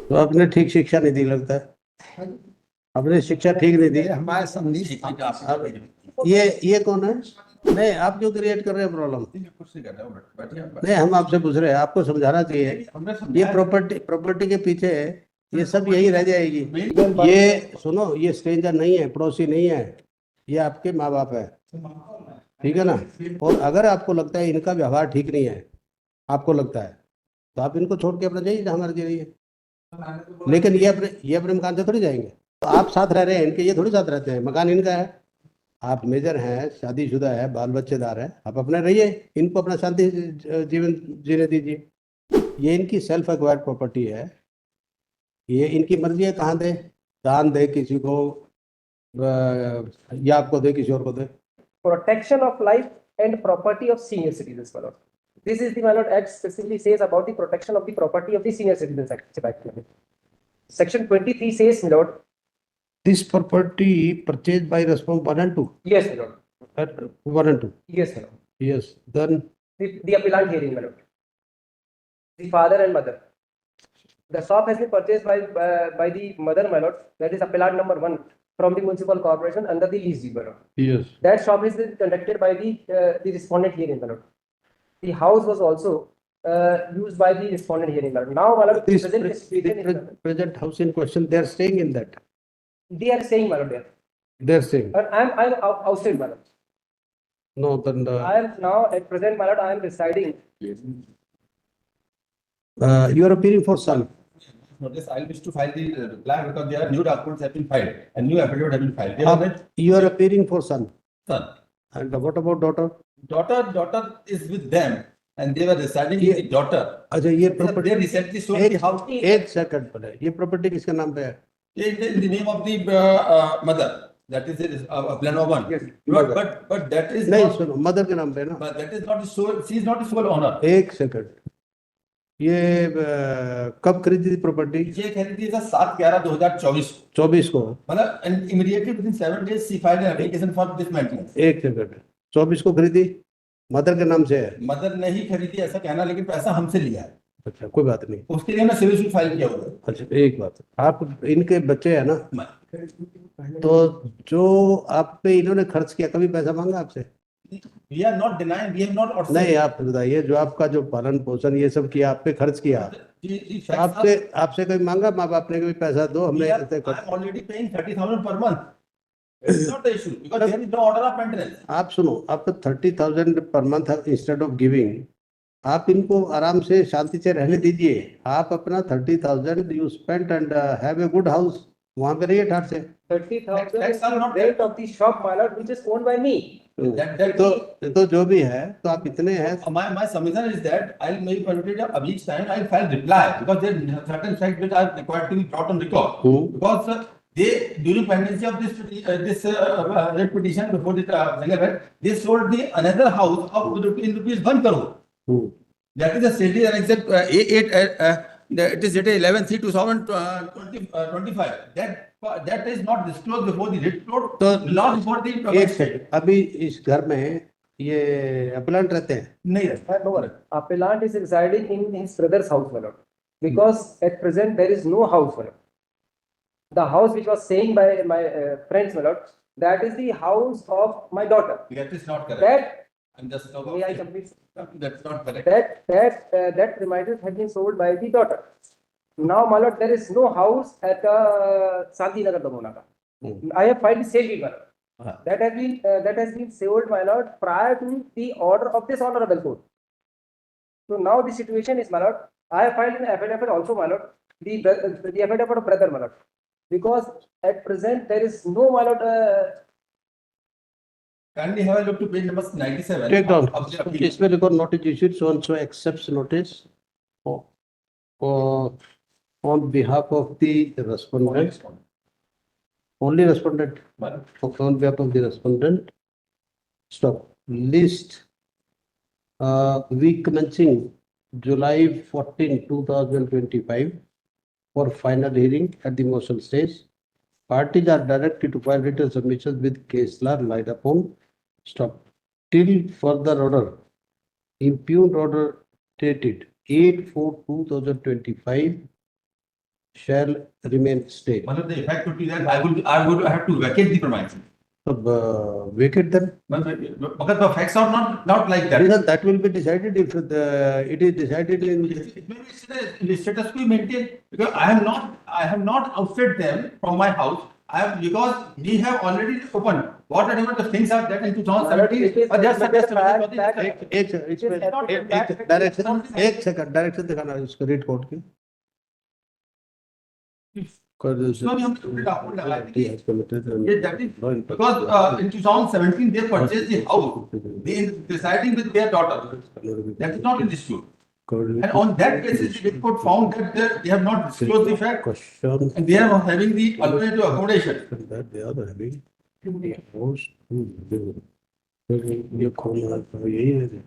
तो आपने ठीक शिक्षा नहीं दी लगता है, आपने शिक्षा ठीक नहीं दी। हमारे समझी अब ये कौन है? नहीं, आप क्यों क्रिएट कर रहे हैं प्रॉब्लम? नहीं, हम आपसे पूछ रहे हैं, आपको समझाना चाहिए। ये प्रॉपर्टी के पीछे ये सब यही रह जाएगी। ये सुनो, ये स्ट्रेंजर नहीं है, पड़ोसी नहीं है, ये आपके माँ बाप है, ठीक है ना। और अगर आपको लगता है इनका व्यवहार ठीक नहीं है, आपको लगता है, तो आप इनको छोड़ के अपना जाइए जहाँ मर्जी रहिए। लेकिन ये अपने मकान से थोड़ी जाएंगे। तो आप साथ रह रहे हैं इनके, ये थोड़ी साथ रहते हैं, मकान इनका है, आप मेजर हैं, शादीशुदा है, बाल बच्चेदार है, आप अपने रहिए, इनको अपना शांति जीवन जीने दीजिए। ये इनकी सेल्फ एक्वायर्ड प्रॉपर्टी है, ये इनकी मर्जी है कहाँ दे, दान दे किसी को, या आपको दे किसी और को दे। Protection of life and property of senior citizens, my lord. This is the, my lord, act specifically says about the protection of the property of the senior citizens act. Section 23 says, my lord. This property purchased by respondent 1 and 2. Yes, my lord. 1 and 2. Yes, my lord. Yes. Then the appellant hearing, my lord. The father and mother. The shop has been purchased by the mother, my lord. That is appellant number 1 from the municipal corporation under the lease deed, my lord. yes. That shop is conducted by the respondent hearing, my lord. The house was also used by the respondent hearing, my lord. Now, my lord, This present situation is, present house in question, they are staying in that. they are saying, my lord, there. They are staying. And I'm outside, my lord. No, then I am now at present, my lord, I am residing. you are appealing for son. Notice, I wish to file the reply because there are new documents have been filed and new affidavit have been filed. They are You are appealing for son. son. And what about daughter? Daughter is with them and they were residing with the daughter. अच्छा, ये property They recently sold the house. एक second पर है, ये property किसके नाम पे है? In the name of the mother. That is it, plan of one. Yes. But that is नहीं, not. सुनो, मदर के नाम पे है ना। But that is not the sole. She is not the sole owner. एक सेकंड, ये कब खरीदी थी प्रॉपर्टी? ये खरीदी था 7/11/2024 24 को। मतलब and immediately within 7 days she filed an application for this maintenance. एक सेकंड, 24 को खरीदी, मदर के नाम से है? मदर ने ही खरीदी ऐसा कहना, लेकिन पैसा हमसे लिया है। अच्छा, कोई बात नहीं। उसके लिए हमने सिविल सूट फाइल किया हुआ है। अच्छा, एक बात, आप इनके बच्चे हैं ना, तो जो आप पे इन्होंने खर्च किया, कभी पैसा मांगा आपसे? We are not denying, we have not also. नहीं, आप बताइए, जो आपका जो पालन पोषण ये सब किया, आप पे खर्च किया, The facts are, आपसे कभी मांगा माँ बाप ने कभी पैसा दो, हमने I am already paying 30,000 per month. It's not the issue because there is no order of maintenance. आप सुनो, आपको 30,000 per month instead of giving, आप इनको आराम से शांति से रहने दीजिए। आप अपना 30,000 you spend and have a good house, वहां पे रहिए ठाट से। 30,000 Facts are not rent of the shop, my lord, which is owned by me. तो जो भी है, तो आप इतने हैं। My submission is that I'll make permitted of each time I'll file reply because there are certain facts which are required to be brought on record. Because they during pendency of this writ petition before the Single Bed, they sold the another house of rupees 1 crore. That is the stated and except A8. It is dated 11/3/2025. That is not disclosed before the writ court. तो Not before the. एक second, अभी इस घर में ये अपलांट रहते हैं? नहीं रहता। No, appellant is residing in his brother's house, my lord. Because at present there is no house, my lord. The house which was saying by my friends, my lord, that is the house of my daughter. That is not correct. That I'm just may I complete? That's not correct. That premises has been sold by the daughter. Now, my lord, there is no house at Shanti Nagar, Damona. I have filed the sale deed, my lord. That has been sold, my lord, prior to the order of this honorable court. So now the situation is, my lord, I have filed an affidavit also, my lord, the affidavit of brother, my lord, because at present there is no, my lord. Kindly have a look to page number 97. Take down. of the appeal. इसमें लिखो notice issued, so and so accepts notice on behalf of the respondent. Only respondent. On behalf of the respondent. Stop. List. Week commencing July 14, 2025 for final hearing at the motion stage. Parties are directed to file written submissions with case law relied upon. Stop. Till further order. Impugned order dated 8/4/2025 shall remain stay. मतलब the effect would be that I would have to vacate the premises. अब vacate them. Because the facts are not like that. Because that will be decided if it is decided in. It may be the status quo maintained because I have not ousted them from my house. Because we have already opened whatever the things are that in 2017. or just suggest एक second direction दिखाना इसको read code की So we have to document that is because in 2017 they purchased the house. They residing with their daughter. That is not in dispute. And on that basis, the court found that they have not disclosed the fact Question and they are having the alternative accommodation. that they are having host ये खोलना यही है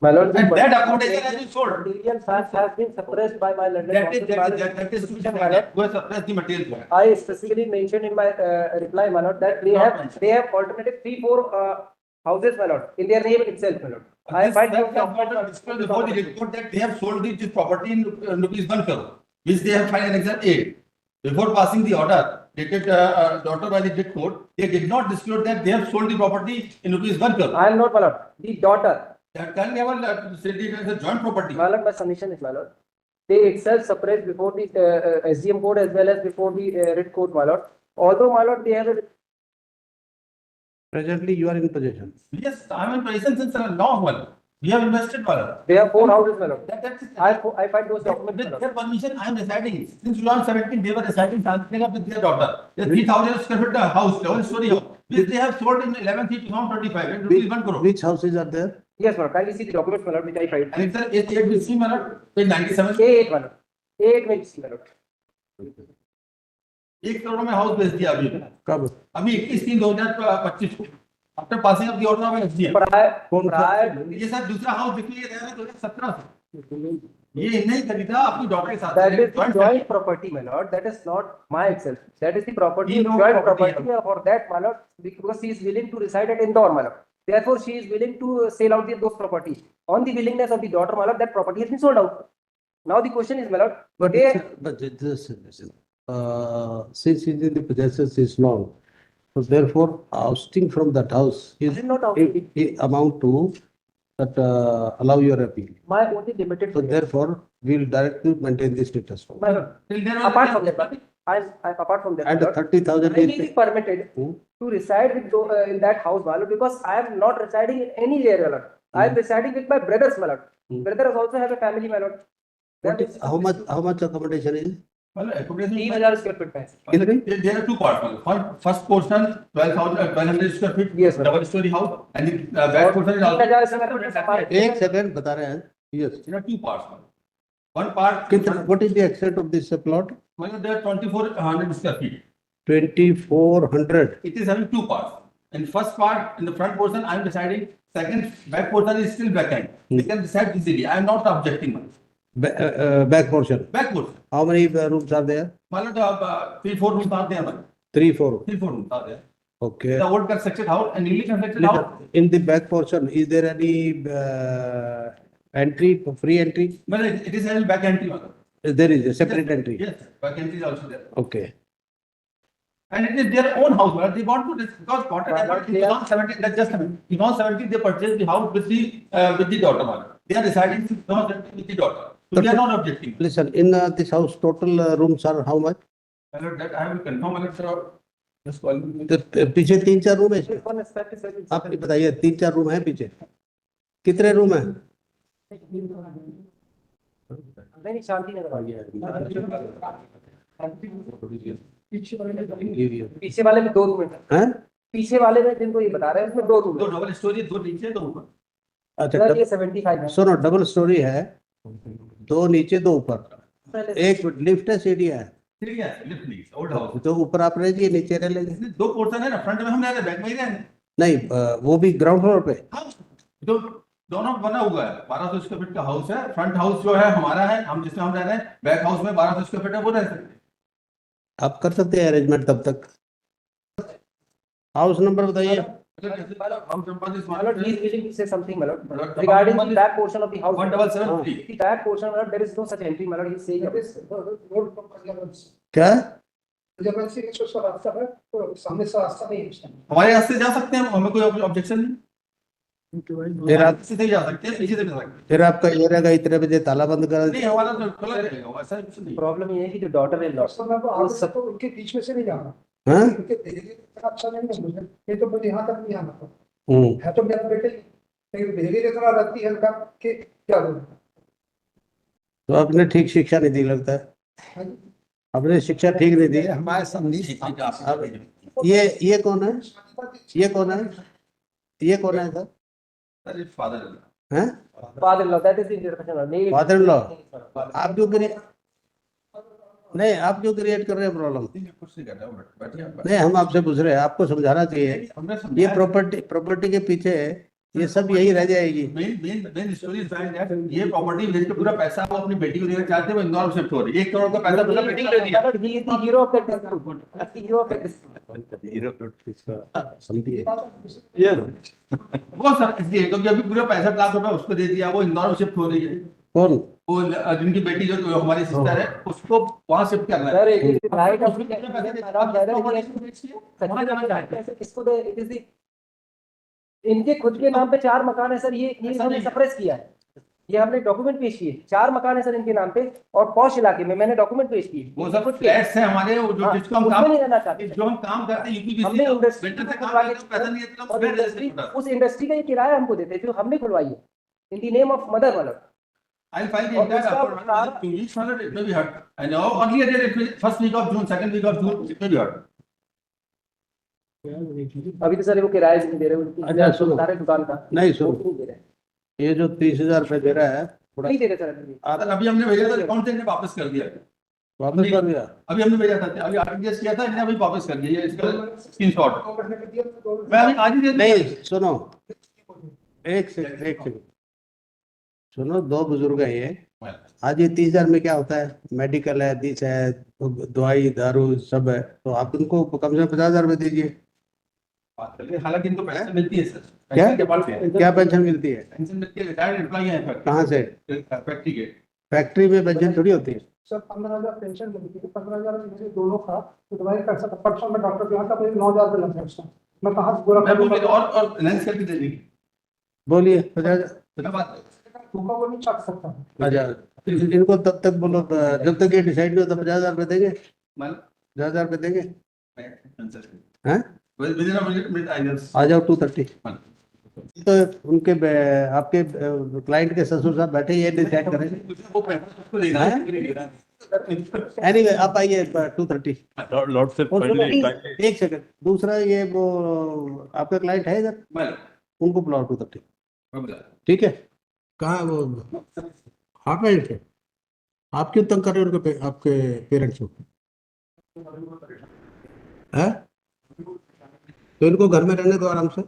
My lord, And that accommodation has been sold. material facts has been suppressed by my London. That is counsel, my lord. that was suppressed the material fact. I specifically mentioned in my reply, my lord, that they have alternative 3-4 houses, my lord, in their name itself, my lord. I find That disclosed before the report that they have sold this property in rupees 1 crore, which they have filed an exam 8. Before passing the order, dated order by the district court, they did not disclose that they have sold the property in rupees 1 crore. I am not, my lord. The daughter, That can never said it as a joint property. my lord, my submission is, my lord. They itself suppressed before the SDM court as well as before the writ court, my lord. Although, my lord, they have a presently you are in possession Yes, I am in possession since a long one. We have invested for it. they have 4 houses, my lord. That's it. I find those documents, my With lord. their permission, I am residing. Since 2017, they were residing Santinagar with their daughter. The 3,000 square foot house, double story house, which they have sold in 11/3/2025 at rupees 1 crore. which houses are there Yes, my lord. Kindly see the documents, my lord, which I filed. And it's a 8 will see, my lord, page 97. A8, my lord. A8 में see, my lord. 1 crore में house बेच दिया अभी कब अभी 21/3/2025 को after passing of the order of SDM Prior, ये sir दूसरा हाउस देखिए ये रहा है 2017 से ये नहीं खरीदा अपनी डॉटर के साथ that is the Joint joint property, my lord. That is not my itself. That is the property, He knows joint property, property for that, my lord, because she is willing to reside at Indore, my lord. Therefore, she is willing to sell out those properties. On the willingness of the daughter, my lord, that property has been sold out. Now the question is, my lord, but they, but this since he is in the possession is long so therefore ousting from that house is not out. it amount to that allow your appeal My only limited. so therefore we will directly maintain the status quo My lord, till then apart from that, I apart from that, my and lord, 30,000 I will is be permitted Hmm? to reside with in that house, my lord, because I am not residing in any area, my lord. I am residing with my brothers, my lord. Hmm. Brothers also have a family, my lord. what is, how much accommodation is well accommodation 3,000 square feet में. there are two parts first portion 1200 square feet Yes, sir. double story house and the back portion is also 3,000 square feet हमारे- एक second बता रहे हैं yes there are two parts one part कितना what is the extent of this plot well there are 2400 square feet 2400 it is having two parts in first part in the front portion I am deciding second back portion is still vacant they can decide easily I am not objecting back portion back portion how many rooms are there मतलब 3-4 rooms are there 3-4 3-4 rooms are there okay the old constructed house and newly constructed house in the back portion is there any entry free entry well it is having back entry there is a separate entry yes back entry is also there okay and it is their own house but they want to because what happened in 2017 that's just a minute. In 2017 they purchased the house with the daughter they are residing in 2017 with the daughter so they are not objecting listen in this house total rooms are how much that I will confirm and sir just call me तो पीछे 3-4 room है इसके? One aspect is that it's- आप ये बताइए 3-4 room है पीछे कितने रूम है नहीं शांति नगर पीछे वाले में 2 रूम है हैं? पीछे वाले में जिनको ये बता रहे हैं उसमें 2 रूम दो है डबल स्टोरी दो नीचे दो ऊपर अच्छा सर ये 75 है सुनो डबल स्टोरी है 2 नीचे 2 ऊपर एक लिफ्ट है सीढ़ी है ठीक है लिफ्ट प्लीज ओल्ड हाउस तो ऊपर आप रह जाइए नीचे रह लेंगे इसमें दो पोर्शन है ना फ्रंट में हम रह रहे हैं बैक में ही रह रहे हैं नहीं वो भी ग्राउंड फ्लोर पे हाँ तो दोनों बना हुआ है 1200 स्क्वायर फीट का हाउस है फ्रंट हाउस जो है हमारा है हम जिसमें हम रह रहे हैं बैक हाउस में 1200 स्क्वायर फीट है वो रह सकते हैं आप कर सकते हैं अरेंजमेंट तब तक हाउस नंबर बताइए My lord, he is willing to say something, my lord. Regarding the back portion of the house. 1773. The back portion, my lord, there is no such entry, my lord, he is saying. क्या सामने से रास्ता नहीं है। हमारे यहाँ से जा सकते हैं, हमें कोई ऑब्जेक्शन नहीं। फिर आप से नहीं जा सकते, पीछे से भी जा सकते हैं। फिर आपका ये रहेगा इतने बजे ताला बंद कर नहीं, हमारा तो खुला रहेगा, ऐसा कुछ नहीं। प्रॉब्लम ये है कि जो डॉटर इन लॉ, तो मैं तो आगे से तो उनके बीच में से नहीं जाना, हाँ उनके भेजे अच्छा नहीं है मुझे, ये तो मुझे यहाँ तक नहीं आना था। हम्म। है तो मेरा बेटे, लेकिन भेजे इतना रहती है उनका कि क्या बोलूं। तो आपने ठीक शिक्षा नहीं दी लगता है, आपने शिक्षा ठीक नहीं दी। हमारे सामने अब ये कौन है, ये कौन है, ये कौन है सर, फादर हैं father in law, that is the interpretation. Father in law. आप क्यों क्रिएट नहीं, आप क्यों क्रिएट कर रहे हैं प्रॉब्लम? कुछ नहीं कर रहा हूँ, बैठिए आप। नहीं, हम आपसे पूछ रहे हैं, आपको समझाना चाहिए। हमने ये समझाया। प्रॉपर्टी के पीछे ये सब यही रह जाएगी। मेन स्टोरी इज दैट ये प्रॉपर्टी बेच के पूरा पैसा वो अपनी बेटी को देना चाहते हैं, वो इंदौर शिफ्ट हो रही है। 1 करोड़ का पैसा पूरा बेटी को दे दिया। He is the hero of that dispute. That's the hero of that dispute. वो सब इसलिए क्योंकि अभी पूरा 65 लाख रुपए उसको दे दिया, वो इंदौर में शिफ्ट हो रही है। कौन? वो जिनकी बेटी जो हमारी सिस्टर है उसको वहां शिफ्ट करना Sir, है। it is the right of the वहाँ जाना चाहते हैं। इसको दे, it is the इनके खुद के नाम पे 4 मकान है सर, ये हमने सप्रेस किया है, ये हमने डॉक्यूमेंट पेश किए। 4 मकान है सर इनके नाम पे, और पॉश इलाके में मैंने डॉक्यूमेंट पेश किए। वो सब फ्लैट्स है हमारे, वो जो जिसको हम उसमें काम नहीं रहना चाहते। जो हम काम करते हैं यूपी हमने बीसी इंडस्ट्री वेंडर से काम करते हैं, पैसा नहीं है तो और फ्लैट इंडस्ट्री, रजिस्टर उस इंडस्ट्री का ये किराया हमको देते जो हमने खुलवाई है, in the name of mother वाला। I'll file the और entire उसका report सारा- within 2 weeks, or it may be heard. I know earlier date it will first week of June, second week of June, it may be heard. अभी तो sir वो किराया भी नहीं दे रहे, उनकी अच्छा, सुनो। सारे दुकान का नहीं वो सुनो, नहीं दे रहे, ये जो 30,000 रुपए दे रहा है थोड़ा नहीं दे रहे सर अभी। सर अभी हमने भेजा था, अकाउंट से इन्हें वापस कर दिया। वापस कर दिया। अभी हमने भेजा था, अभी आरटीजीएस किया था, इन्हें अभी वापस कर दिया, इसका स्क्रीनशॉट तो करने के दिया तो मैं अभी आज ही दे दूं। नहीं सुनो, एक सेकंड सुनो, 2 बुजुर्ग हैं ये। आज ये 30,000 में क्या होता है, मेडिकल है, दिस है, दवाई दारू सब है, तो आप उनको कम से कम 50,000 रुपए दीजिए। बात कर ले, हालांकि इनको पेंशन मिलती है सर। क्या? पेंशन के बाद में क्या पेंशन मिलती है? पेंशन मिलती है, रिटायर्ड एम्प्लॉई है कहाँ से? फैक्ट्री के। फैक्ट्री में पेंशन थोड़ी होती है। सर 15,000 पेंशन मिलती है, 15,000 मुझे दोनों का तो दवाई कर सकता। परसों में डॉक्टर के यहाँ का 9,000 रुपये लग गया उसका, मैं कहाँ से पूरा मैं बोल रहा हूं, और फाइनेंस करके दे देंगे। बोलिए 50,000। क्या बात है? भूखा को नहीं छक सकता। अच्छा, इनको तब तक बोलो, जब तक ये डिसाइड नहीं होता 50,000 रुपए देंगे, मान 50,000 रुपए देंगे। हैं? हैं? Within a minute, I just- आ जाओ 230। मान। तो उनके आपके क्लाइंट के ससुर साहब बैठे ये डिसाइड करेंगे। वो पैसा उसको देना है। एनीवे आप आइए 230। लॉर्ड से और सुनो, पहले एक सेकंड, दूसरा ये वो आपका क्लाइंट है इधर, मान। उनको बुलाओ 230। मैं बता। ठीक है, कहाँ है वो हार्ट पेशेंट है? आप क्यों तंग कर रहे हो उनके आपके पेरेंट्स को? है तो इनको घर में रहने दो आराम से।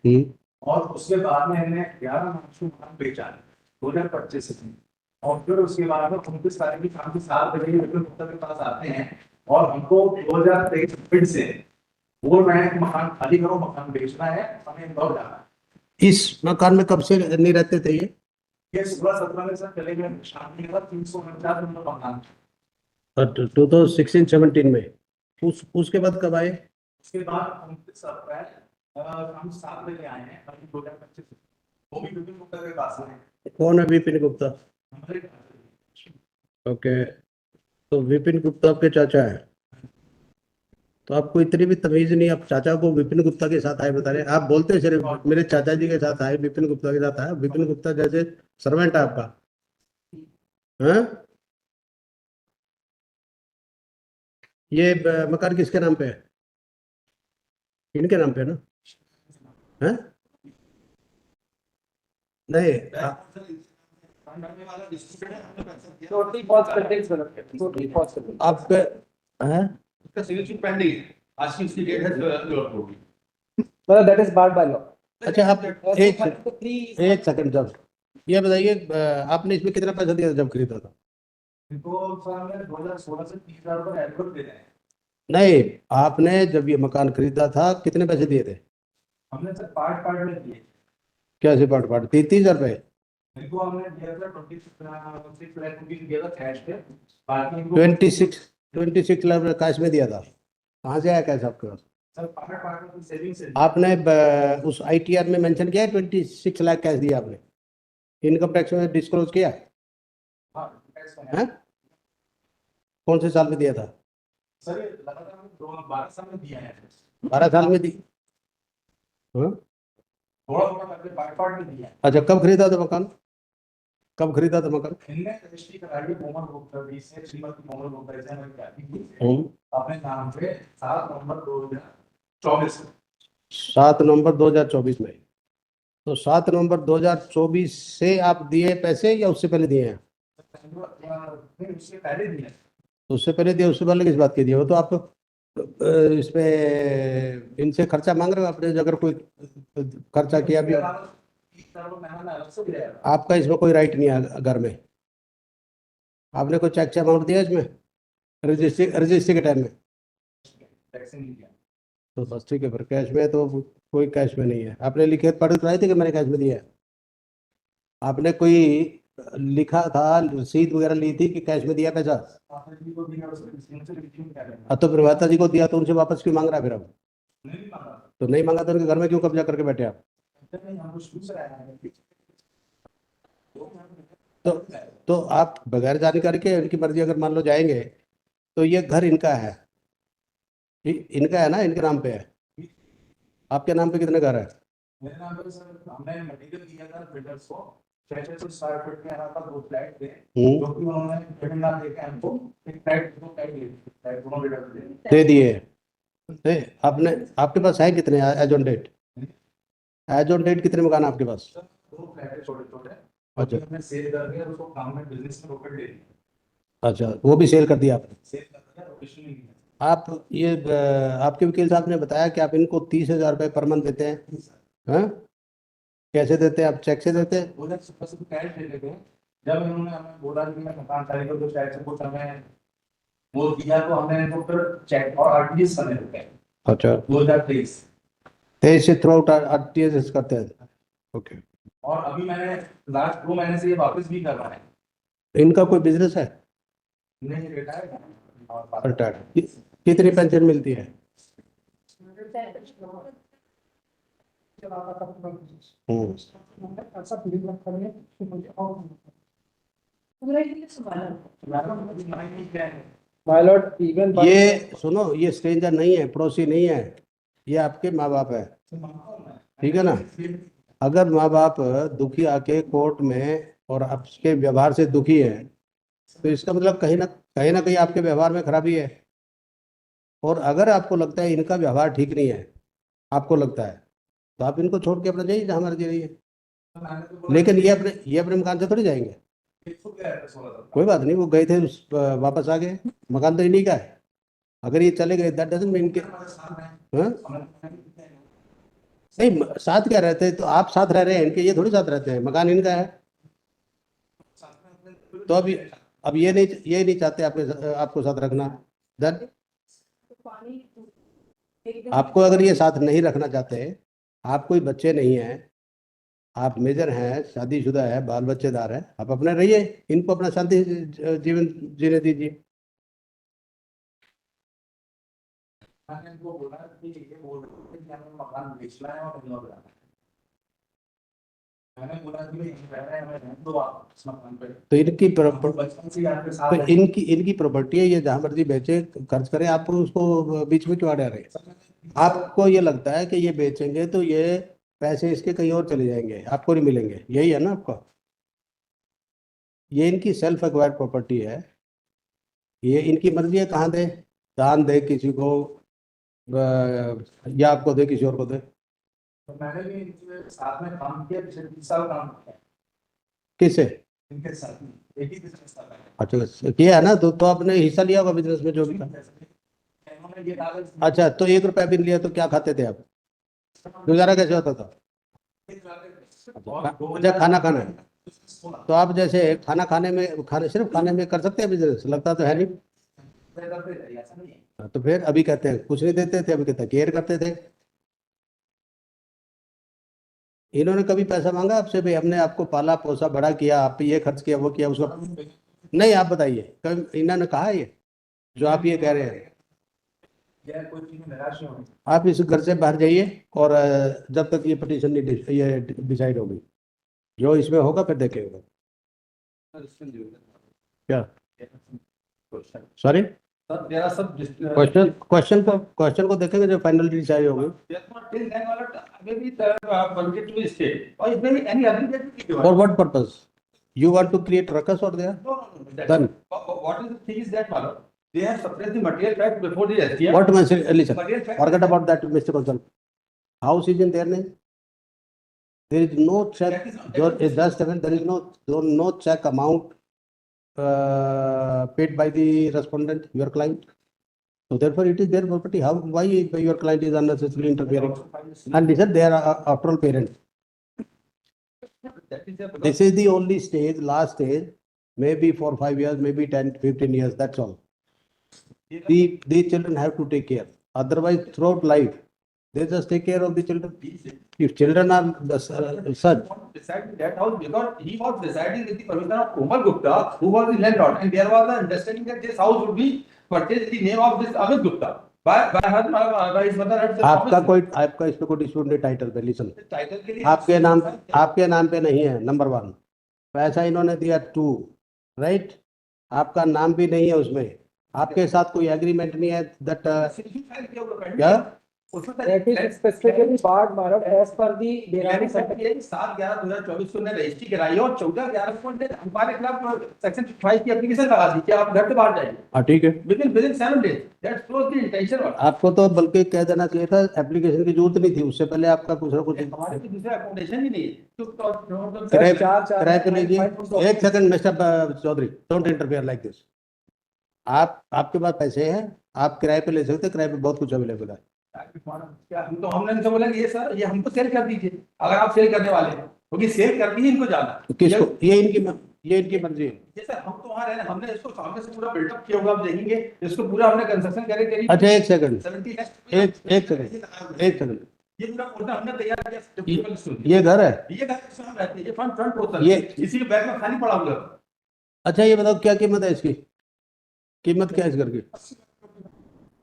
हम्म, और उसके बाद में हमने 11 मार्च को मकान बेचा है 2025 में, और फिर उसके बाद में 29 तारीख की शाम को 7 बजे विपिन गुप्ता के पास आते हैं और हमको 2023 फिर से बोल रहे हैं कि मकान खाली करो, मकान बेचना है, हमें इंदौर जाना है। इस मकान में कब से नहीं रहते थे ये 16-17 में सर चले गए, शादी के बाद 349 नंबर मकान। 2016-17 में? उसके बाद कब आए? उसके बाद 29 अप्रैल हम 7 बजे आए हैं अभी 2025 में, वो भी विपिन गुप्ता के पास आए कौन है विपिन गुप्ता? हमारे। ओके, तो विपिन गुप्ता आपके चाचा है, तो आपको इतनी भी तमीज नहीं, आप चाचा को विपिन गुप्ता के साथ आए बता रहे। आप बोलते सिर्फ मेरे चाचा जी के साथ आए, विपिन गुप्ता के साथ आए। विपिन गुप्ता जैसे सर्वेंट है आपका, हाँ? ये मकान किसके नाम पे है? इनके नाम पे है ना? हैं? नहीं, Totally false context, totally false context. आपके हैं? उसका सिविल सूट पेंडिंग है, आज की उसकी डेट है होगी। Well, that is barred by law. अच्छा, आप एक सेकंड, जब ये बताइए आपने इसमें कितना पैसा दिया था जब खरीदा था? इनको सर हमने 2016 से 30,000 रुपए एडवर्ड दे रहे हैं। नहीं, आपने जब ये मकान खरीदा था कितने पैसे दिए थे? हमने सर पार्ट पार्ट में दिए। कैसे पार्ट पार्ट? 30,000 रुपये? इनको हमने दिया था 26 लाख रुपीज दिया था कैश पे। बाकी इनको 26 लाख रुपये कैश में दिया था? कहाँ से आया कैश आपके पास? सर पार्ट पार्ट में सेविंग से आपने उस ITR में मेंशन किया है 26 लाख कैश दिया आपने? इनकम टैक्स में डिस्क्लोज किया? हाँ, कैश में है। हैं? कौन से साल में दिया था? सर ये लगातार हमने 12 साल में दिया है। 12 साल में दी? हाँ? थोड़ा थोड़ा करके पार्ट पार्ट में दिया है। अच्छा, कब खरीदा था मकान? कब खरीदा था मकान? इनने रजिस्ट्री कराई कोमल गुप्ता से, श्रीमती कोमल गुप्ता से हमें क्या हम्म। अपने नाम पे 7 नवंबर 2024 में। 7 नवंबर 2024 में? तो 7 नवंबर 2024 से आप दिए पैसे या उससे पहले दिए हैं? नहीं, उससे पहले दिया। उससे पहले दिए, उससे पहले किस बात के दिए? वो तो आप इसमें इनसे खर्चा मांग रहे हो आपने, अगर कोई खर्चा किया भी हो। आपका इसमें कोई राइट नहीं है घर में। आपने कोई चेक अमाउंट दिया इसमें रजिस्ट्री के टाइम में? तो बस ठीक है, फिर कैश में तो कोई कैश में नहीं है। आपने लिखित पढ़ कराई थी कि मैंने कैश में दिया है? आपने कोई लिखा था, रसीद वगैरह ली थी कि कैश में दिया पैसा? तो फिर माता जी को दिया तो उनसे वापस क्यों मांग रहा है फिर अब? तो नहीं मांगा तो उनके घर में क्यों कब्जा करके बैठे आप? तो तो आप बगैर जानकारी के उनकी मर्जी अगर मान लो जाएंगे तो ये घर इनका है, इनका है ना, इनके नाम पे है। आपके नाम पे कितने घर है? मेरे नाम पे सर हमने मटेरियल दिया था बिल्डर्स को 600 स्क्वायर फीट में यहाँ पर 2 फ्लैट थे, जो कि उन्होंने पेमेंट ना देके हमको एक फ्लैट 2 फ्लैट दोनों बिल्डर दे दिए। आपने, आपके पास है कितने as on date? As on date कितने मकान आपके पास? 2 फ्लैट है छोटे छोटे। अच्छा। हमने सेल कर दिया, उसको काम में बिजनेस में रोकड़ दे दिया। अच्छा, वो भी सेल कर दिया आपने? सेल कर दिया, रोकेशन नहीं दिया। आप ये आपके वकील साहब ने बताया कि आप इनको 30,000 रुपये पर मंथ देते हैं? हाँ? कैसे देते हैं आप? चेक से देते हैं? बोला सुबह से कैश दे देते हैं। जब इन्होंने हमें बोला कि मैं मकान खरीदूं तो शायद से कुछ हमें वो दिया, तो हमने इनको फिर चेक और आरटीजीएस करने लगे। अच्छा, 2023 23 से थ्रू आउट RTGS करते हैं? ओके। और अभी मैंने लास्ट 2 महीने से ये वापस भी करवाना है। इनका कोई बिजनेस है? नहीं रिटायर्ड और रिटायर्ड। कितनी पेंशन मिलती है? जब आप अपना हम्म। ऐसा फीलिंग मत करिए कि मुझे और My lord, even by ये सुनो, ये स्ट्रेंजर नहीं है, पड़ोसी नहीं है, ये आपके माँ बाप है, ठीक है ना? अगर माँ बाप दुखी आके कोर्ट में और आपके व्यवहार से दुखी है तो इसका मतलब कहीं ना कहीं आपके व्यवहार में खराबी है। और अगर आपको लगता है इनका व्यवहार ठीक नहीं है, आपको लगता है, तो आप इनको छोड़ के अपना जाइए जहाँ मर्जी रहिए। लेकिन ये अपने मकान से थोड़ी जाएंगे। कोई बात नहीं, वो गए थे वापस आ गए, मकान तो इन्हीं का है। अगर ये चले गए दैट डजंट मीन के हाँ? नहीं, साथ क्या रहते हैं? तो आप साथ रह रहे हैं इनके, ये थोड़ी साथ रहते हैं, मकान इनका है। तो अब ये नहीं चाहते आपको साथ रखना। देन आपको अगर ये साथ नहीं रखना चाहते, आप कोई बच्चे नहीं हैं, आप मेजर हैं, शादीशुदा है, बाल बच्चेदार है, आप अपने रहिए, इनको अपना शांति जीवन जीने दीजिए। मैंने इनको बोला कि ये बोल रहे थे कि हमें मकान बेचना है और इन्होंने बनाना है। मैंने बोला कि भाई रह रहे हैं, हमें रहने दो आप इस मकान पे। तो इनकी बचपन से ही आपके साथ तो इनकी प्रॉपर्टी है, ये जहाँ मर्जी बेचे खर्च करें, आप उसको बीच में क्यों आ रहे हैं? आपको ये लगता है कि ये बेचेंगे तो ये पैसे इसके कहीं और चले जाएंगे, आपको नहीं मिलेंगे, यही है ना आपका? ये इनकी सेल्फ एक्वायर्ड प्रॉपर्टी है, ये इनकी मर्जी है कहाँ दे, दान दे किसी को या आपको दे, किसी और को दे। तो मैंने भी इनके साथ में काम किया, पिछले 30 साल काम किया किसे? इनके साथ में, एक ही बिजनेस था मैंने। अच्छा, किया है ना, तो आपने हिस्सा लिया होगा बिजनेस में जो भी था। इन्होंने ये कागज अच्छा, तो 1 रुपया भी नहीं लिया तो क्या खाते थे आप? गुजारा कैसे होता था? अच्छा, खाना खाना है। तो आप जैसे खाना खाने में सिर्फ खाने में कर सकते हैं बिजनेस, लगता तो है नहीं। ऐसा नहीं है। तो फिर अभी कहते हैं कुछ नहीं देते थे, अभी कहते हैं केयर करते थे। इन्होंने कभी पैसा मांगा आपसे? भाई हमने आपको पाला पोसा बड़ा किया, आप पे ये खर्च किया वो किया, उसका नहीं? आप बताइए, कभी इन्होंने कहा है ये जो आप ये कह रहे हैं? यार कोई चीज में निराश नहीं होनी। आप इस घर से बाहर जाइए और जब तक ये पिटीशन नहीं ये डिसाइड होगी, जो इसमें होगा फिर देखेगा। क्या? Sorry, There are some question को देखेंगे जो फाइनल डिसाइड होगी। till then maybe the budget to stay or it may be any other that for what purpose you want to create ruckus or there? No. Done. What is the thing is that, Mala, they have suppressed the material fact before the SDM. What message? Listen, Material fact. forget about that, Mr. Consul. House is in their name. There is no check. That is not- Just a minute, there is no check amount paid by the respondent, your client. So therefore, it is their property. How? Why your client is unnecessarily interfering? And listen, they are after all parents. That is the. This is the only stage, last stage, maybe for 5 years, maybe 10, 15 years. That's all. The children have to take care. Otherwise, throughout life, they just take care of the children. If children are such, Decide that house because he was deciding with the permission of Komal Gupta, who was the landlord, and there was an understanding that this house would be purchased in the name of this Amit Gupta. By his mother had. आपका इस पे कोई dispute नहीं title पे। Listen, title के लिए आपके नाम पे नहीं है, नंबर 1। पैसा इन्होंने दिया 2, राइट? आपका नाम भी नहीं है उसमें, आपके साथ कोई एग्रीमेंट नहीं है दैट क्या? That is specifically barred, Madam, as per the Benami Section. 7/11/2024 को रजिस्ट्री कराई और 14/11 को हमारे खिलाफ सेक्शन 5 की एप्लीकेशन लगा दी कि आप घर से बाहर जाइए हाँ ठीक है। within 7 days. That shows the intention. आपको तो बल्कि कह देना चाहिए था, एप्लीकेशन की जरूरत नहीं थी, उससे पहले आपका कुछ ना कुछ हमारे को दूसरा अकोमोडेशन ही नहीं है। किराए पे लीजिए। एक second mister Chaudhary, don't interfere like this. आपके पास पैसे हैं, आप किराए पे ले सकते हैं, किराए पे बहुत कुछ अवेलेबल है। क्या हम तो हमने इनसे बोला कि ये सर ये हमको सेल कर दीजिए अगर आप सेल करने वाले हैं, क्योंकि सेल कर दीजिए इनको जाना। किसको? ये इनकी मर्जी है। जैसे हम तो वहाँ रहने, हमने इसको सामने से पूरा बिल्डअप किया होगा, आप देखेंगे इसको पूरा हमने कंस्ट्रक्शन करे करीब। अच्छा एक सेकंड, 70 लाख एक सेकंड, ये पूरा पोर्शन हमने तैयार किया। ये घर है? ये घर जिसमें हम रहते हैं, ये फ्रंट पोर्शन ये इसी के बैक में खाली पड़ा हुआ है। अच्छा ये बताओ क्या कीमत है इसकी? कीमत क्या है इस घर की?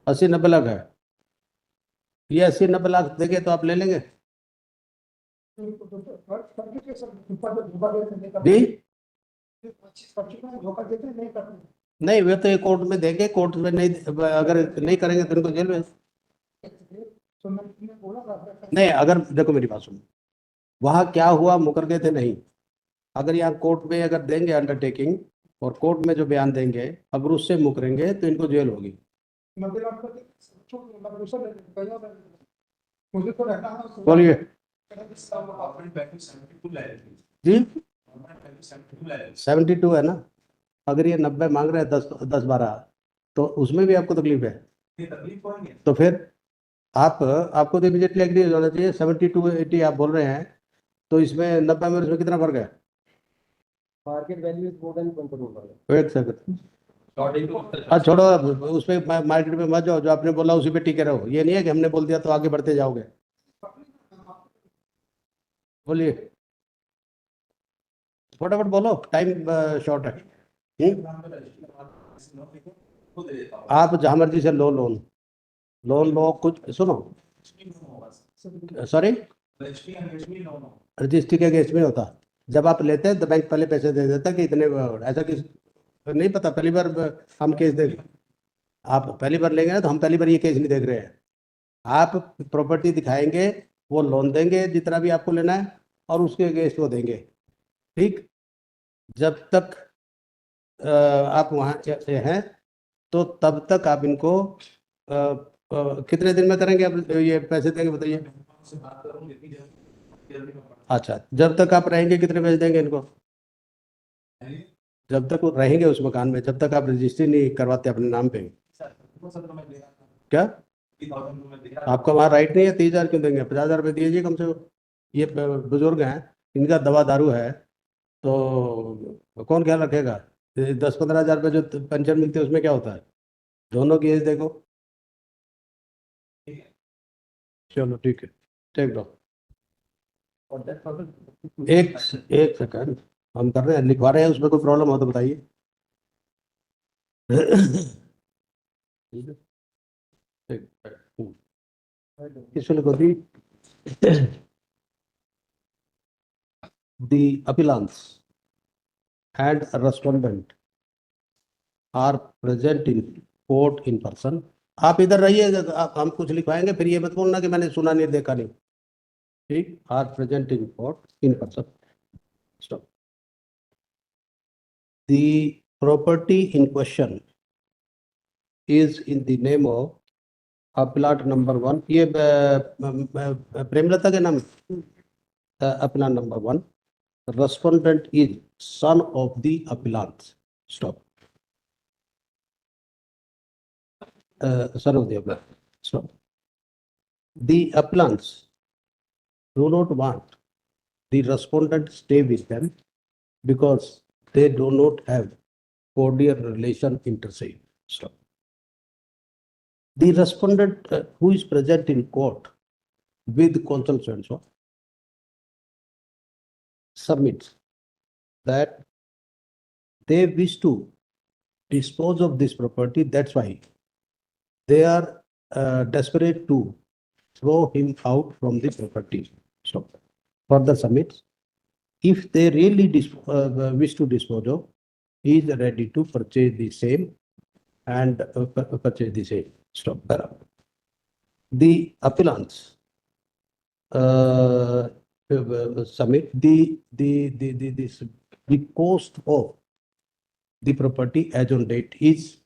80-90 लाख है। ये 80-90 लाख देंगे तो आप ले लेंगे जी? नहीं, वे तो ये कोर्ट में देंगे, कोर्ट में नहीं, अगर नहीं करेंगे तो इनको जेल में। नहीं, अगर देखो मेरी बात सुनो, वहाँ क्या हुआ, मुकर गए थे नहीं। अगर यहाँ कोर्ट में अगर देंगे अंडरटेकिंग और कोर्ट में जो बयान देंगे, अगर उससे मुकरेंगे तो इनको जेल होगी। बोलिए जी। 72 है ना? अगर ये 90 मांग रहे हैं, 10-12, तो उसमें भी आपको तकलीफ है? तो फिर आपको तो इमीडिएटली एग्री हो जाना चाहिए। 72-80 आप बोल रहे हैं, तो इसमें 90 में उसमें कितना फर्क है? Market value is more than 1 crore. एक सेकंड, छोड़ो, उस पे मार्केट में मत जाओ, जो आपने बोला उसी पे टिके रहो। ये नहीं है कि हमने बोल दिया तो आगे बढ़ते जाओगे। बोलिए फटाफट बोलो, टाइम शॉर्ट है। आप जहाँ मर्जी से लोन लो, कुछ सुनो, सॉरी, रजिस्ट्री के अगेंस्ट में होता। जब आप लेते हैं तो बैंक पहले पैसे दे देता कि इतने, ऐसा किस नहीं पता। पहली बार हम केस देख, आप पहली बार लेंगे ना, तो हम पहली बार ये केस नहीं देख रहे हैं। आप प्रॉपर्टी दिखाएंगे, वो लोन देंगे जितना भी आपको लेना है, और उसके अगेंस्ट वो देंगे, ठीक? जब तक आप वहाँ हैं तो तब तक आप इनको कितने दिन में करेंगे आप ये पैसे देंगे, बताइए। अच्छा, जब तक आप रहेंगे कितने पैसे देंगे इनको? जब तक वो रहेंगे उस मकान में, जब तक आप रजिस्ट्री नहीं करवाते अपने नाम पे। क्या आपका वहाँ राइट नहीं है? 30,000 क्यों देंगे? 50,000 रुपये दीजिए कम से कम। ये बुजुर्ग हैं, इनका दवा दारू है, तो कौन ख्याल रखेगा? 10-15 हजार रुपये जो पेंशन मिलती है उसमें क्या होता है? दोनों की एज देखो। चलो ठीक है, टेक दो। एक एक सेकंड, हम कर रहे हैं, लिखवा रहे हैं, उसमें कोई प्रॉब्लम हो तो बताइए। इसमें लिखो the appellants and respondent are present in court in person. आप इधर रहिए, हम कुछ लिखवाएंगे, फिर ये मत बोलना कि मैंने सुना नहीं देखा नहीं। ठीक, are present in court in person. Stop. The property in question is in the name of appellant number 1. ये प्रेमलता के नाम, appellant number 1. Respondent is son of the appellant. Stop. Son of the appellant. Stop. The appellants do not want the respondent stay with them because they do not have cordial relation inter se. Stop. The respondent who is present in court with counsel so and so submits that they wish to dispose of this property. That's why they are desperate to throw him out from the property. So further submits, if they really wish to dispose of, he is ready to purchase the same and purchase the same. Stop. The appellants submit the cost of the property as on date is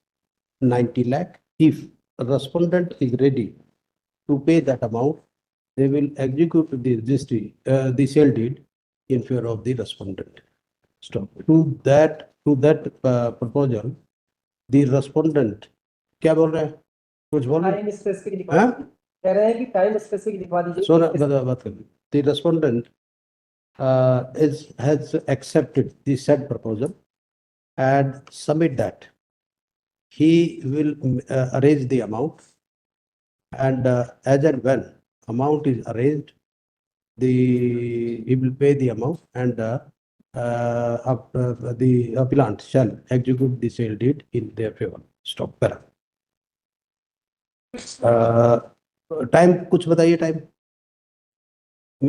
90 lakh. If respondent is ready to pay that amount, they will execute the registry, the sale deed in favor of the respondent. Stop. To that proposal, the respondent क्या बोल रहे हैं? कुछ बोल रहे हैं? Time specific लिखवा हाँ? कह रहे हैं कि टाइम स्पेसिफिक लिखवा दीजिए। So बात कर, the respondent has accepted the said proposal and submit that he will arrange the amount, and as and when amount is arranged, he will pay the amount, and the appellant shall execute the sale deed in their favor. Stop. Time कुछ बताइए, time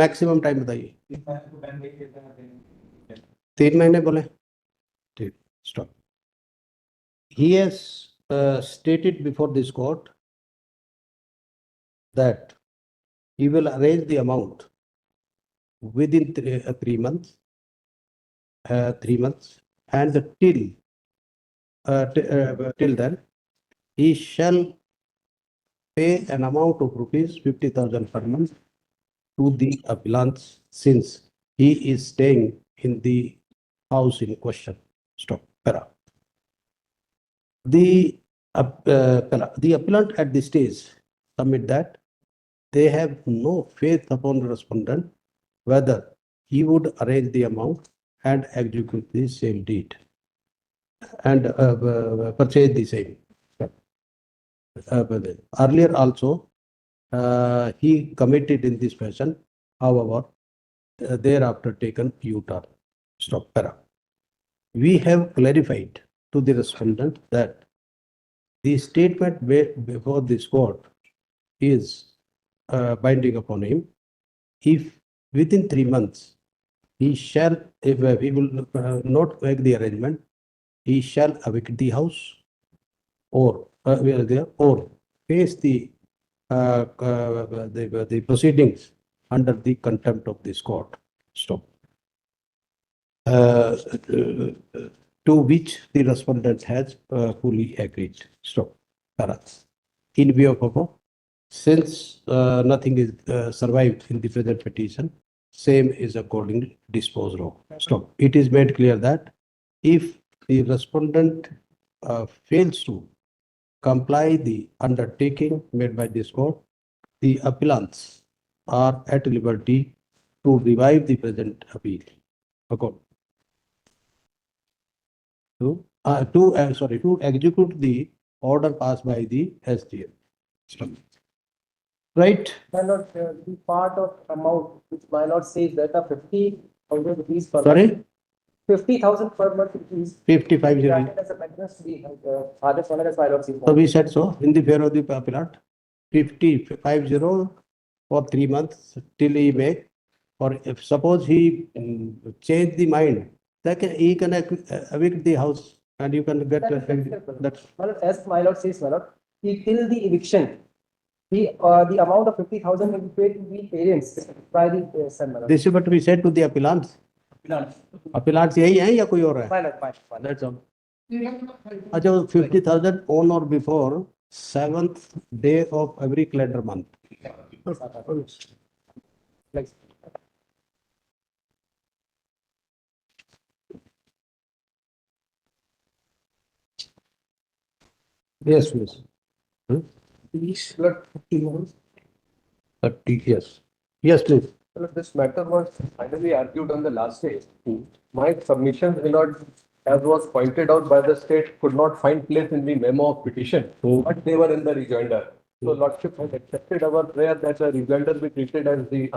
maximum time बताइए। 3 महीने बोले, ठीक। Stop. He has stated before this court that he will arrange the amount within 3 months, 3 months, and till then he shall pay an amount of rupees 50,000 per month to the appellant since he is staying in the house in question. Stop. Para. The appellant at this stage submit that they have no faith upon the respondent whether he would arrange the amount and execute the sale deed and purchase the same. Earlier also he committed in this fashion, however thereafter taken U-turn. Stop. Para. We have clarified to the respondent that the statement made before this court is binding upon him. If within 3 months he shall, if he will not make the arrangement, he shall evict the house or face the proceedings under the contempt of this court. Stop. To which the respondent has fully agreed. Stop. In view of above, since nothing is survived in the present petition, same is accordingly disposed of. Stop. It is made clear that if the respondent fails to comply the undertaking made by this court, the appellants are at liberty to revive the present appeal. Accord. to execute the order passed by the SDM. Right? My lord, the part of amount which my lord says that the 50,000 rupees per Sorry? month, 50,000 per month rupees 55 zero. granted as a maintenance to the father son as my lord says. So we said so in the favor of the appellant, 50 for 3 months till he make, or if suppose he change the mind, then he can evict the house and you can get that's My lord, as my lord says, my lord, till the eviction, the amount of 50,000 will be paid to the parents by the son, my lord. this is what we said to the appellants. Appellants यही है या कोई और है? My lord, my lord. That's all. अच्छा 50,000 on or before 7th day of every calendar month. Like, Yes, please. please, Lord, 30 yes. Yes, please. Well, this matter was finally argued on the last day. My submissions, my lord, as was pointed out by the state, could not find place in the memo of petition, but they were in the rejoinder. So Lordship has accepted our prayer that the rejoinder be treated as the